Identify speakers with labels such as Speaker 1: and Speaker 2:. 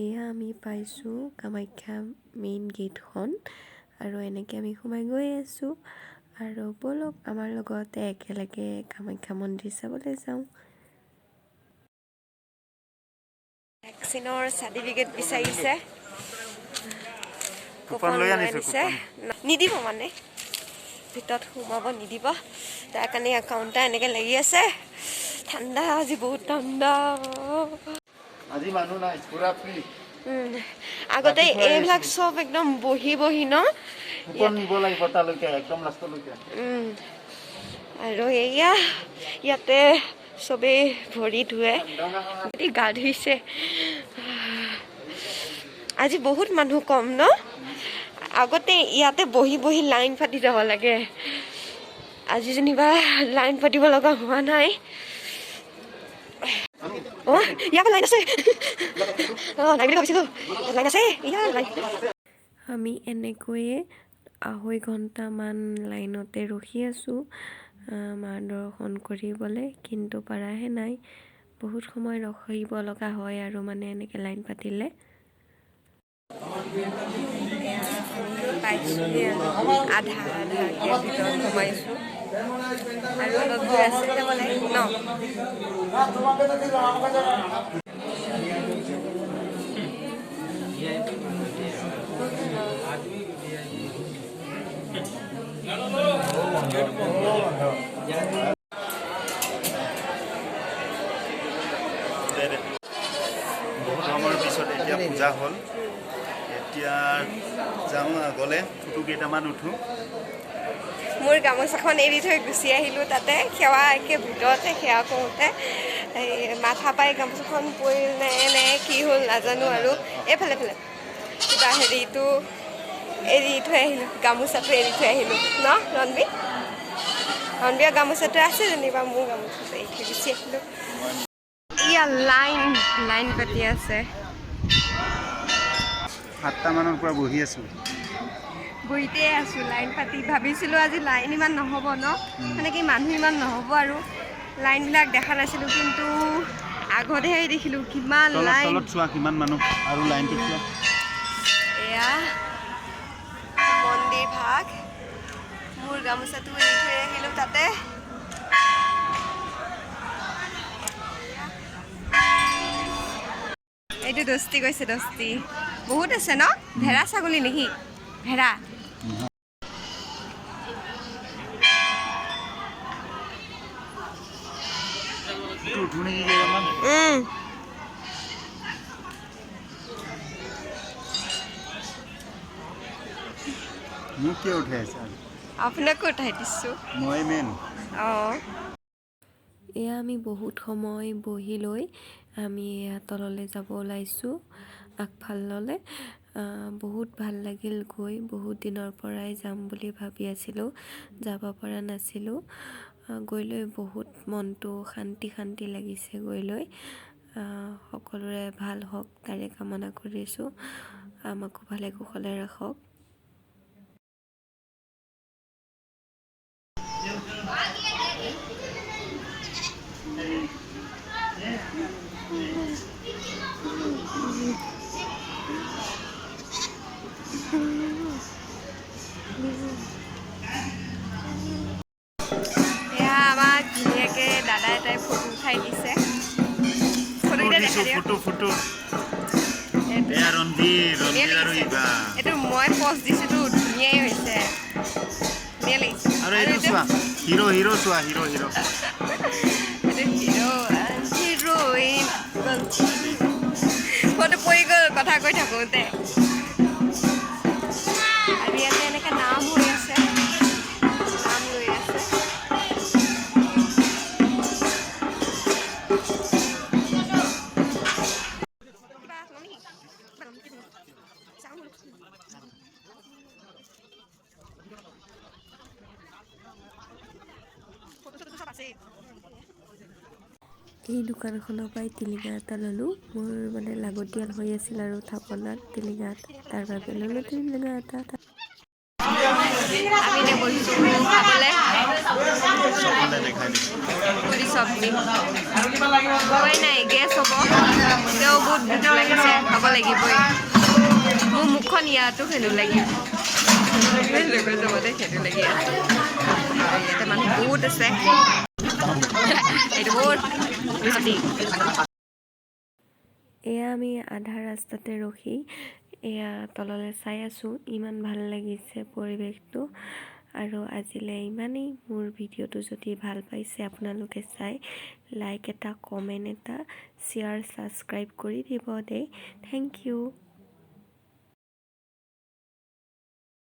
Speaker 1: এয়া আমি পাইছোঁ কামাখ্যা মেইন গেটখন আৰু এনেকৈ আমি সোমাই গৈ আছোঁ আৰু ব'লক আমাৰ লগতে একেলগে কামাখ্যা মন্দিৰ চাবলৈ যাওঁ। ভেকচিনৰ চাৰ্টিফিকেট বিচাৰিছে, কুপন লৈ আনিছে, নিদিব মানে ভিতৰত সোমাব নিদিব, তাৰ কাৰণে কাউণ্টাৰ এনেকৈ লাগি আছে। ঠাণ্ডা আজি বহুত ঠাণ্ডা,
Speaker 2: আজি মানুহ নাই পুৰা ফ্ৰী।
Speaker 1: আগতে এইবিলাক চব একদম বহি বহি ন
Speaker 2: কুপন নিব লাগিব তালৈকে একদম লাষ্টলৈকে।
Speaker 1: আৰু এয়া ইয়াতে চবেই ভৰি ধুৱে, গা ধুইছে। আজি বহুত মানুহ কম ন, আগতে ইয়াতে বহি বহি লাইন পাতি যাব লাগে, আজি যেনিবা লাইন পাতিব লগা হোৱা নাই। ইয়াৰ লাইন আছে, লাইন বুলি ভাবিছিলোঁ, লাইন আছে। আমি এনেকৈয়ে 2.5 ঘণ্টামান লাইনতে ৰখি আছোঁ মাৰ দৰ্শন কৰিবলৈ, কিন্তু পাৰাহে নাই। বহুত সময় ৰখিব লগা হয় আৰু মানে এনেকৈ লাইন পাতিলে। আধা আধাকৈ ভিতৰত সোমাইছোঁ আৰু অলপ দূৰ আছে যাব লাগিব ন।
Speaker 2: বহুত সময়ৰ পিছত এতিয়া পূজা হ'ল, এতিয়া যাওঁ গ'লে ফটো কেইটামান উঠোঁ।
Speaker 1: মোৰ গামোচাখন এৰি থৈ গুচি আহিলোঁ তাতে, সেৱা একে ভিতৰতে সেৱা কৰোঁতে এই মাথা পাই গামোচাখন পৰিল নে কি হ'ল নাজানো, আৰু এইফালে কিবা হেৰিটো এৰি থৈ আহিলোঁ, গামোচাটো এৰি থৈ আহিলোঁ ন। ৰণবীৰৰ গামোচাটো আছে যেনিবা, মোৰ গামোচাটো এৰি থৈ গুচি আহিলোঁ। এয়া লাইন পাতি আছে।
Speaker 2: 7টা মানৰ পৰা বহি আছোঁ,
Speaker 1: বহিতে আছোঁ লাইন পাতি। ভাবিছিলোঁ আজি লাইন ইমান নহ'ব ন, মানে কি মানুহ ইমান নহ'ব আৰু লাইনবিলাক দেখা নাছিলোঁ, কিন্তু আগতহে দেখিলোঁ কিমান লাইন।
Speaker 2: তলত চোৱা কিমান মানুহ আৰু লাইনটো চোৱা।
Speaker 1: এয়া মন্দিৰ ভাগ, মোৰ গামোচাটো এৰি থৈ আহিলোঁ তাতে। এইটো দস্তি কৈছে, দস্তি বহুত আছে ন। ভেড়া ছাগলী নেকি? ভেড়া।
Speaker 2: মোক কিয় উঠাই আছে?
Speaker 1: আপোনাকো উঠাই দিছোঁ,
Speaker 2: মই মেইন।
Speaker 1: অঁ, এয়া আমি বহুত সময় বহি লৈ আমি এয়া তললৈ যাব ওলাইছোঁ আগফাললৈ। বহুত ভাল লাগিল গৈ, বহুত দিনৰ পৰাই যাম বুলি ভাবি আছিলোঁ, যাব পৰা নাছিলোঁ। গৈ লৈ বহুত মনটো শান্তি লাগিছে গৈ লৈ। সকলোৰে ভাল হওক তাৰে কামনা কৰিছোঁ, আমাকো ভালে কুশলে ৰাখক। এয়া আমাক ধুনীয়াকৈ দাদা এটাই ফটো উঠাই দিছে।
Speaker 2: ফটো
Speaker 1: এইটো মই পষ্ট দিছিলোঁ, ধুনীয়াই হৈছে, ধুনীয়া লাগিছে।
Speaker 2: আৰু এইটো চোৱা, হিৰো চোৱা, হিৰো
Speaker 1: এইটো হিৰোইন ফটো পৰি গ'ল কথা কৈ থাকোঁতে। আৰু ইয়াতে এনেকৈ নাম হৈ আছে, নাম লৈ আছে। এই দোকানখনৰ পৰাই টিলিঙা এটা ল'লোঁ, মোৰ মানে লাগতিয়াল হৈ আছিল আৰু থাপনাত টিলিঙা এটা, তাৰ বাবে ল'লোঁ টিলিঙা এটা। আমি এতিয়া বহিছোঁ খাবলৈ পুৰি চব্জি। আজি খোৱাই নাই গেছ হ'ব তেও বহুত ভোক লাগিছে খাব লাগিবই মোৰ মুখখন ইয়াতো সেনো লাগি চবতে সেইটো লাগি আছে ইয়াতে মানুহ বহুত আছে এইটো বহুত এয়া আমি আধা ৰাস্তাতে ৰখি এয়া তললৈ চাই আছোঁ ইমান ভাল লাগিছে পৰিৱেশটো আৰু আজিলৈ ইমানেই মোৰ ভিডিঅ'টো যদি ভাল পাইছে আপোনালোকে চাই লাইক এটা কমেণ্ট এটা শ্বেয়াৰ ছাবস্ক্ৰাইব কৰি দিব দেই থেংক ইউ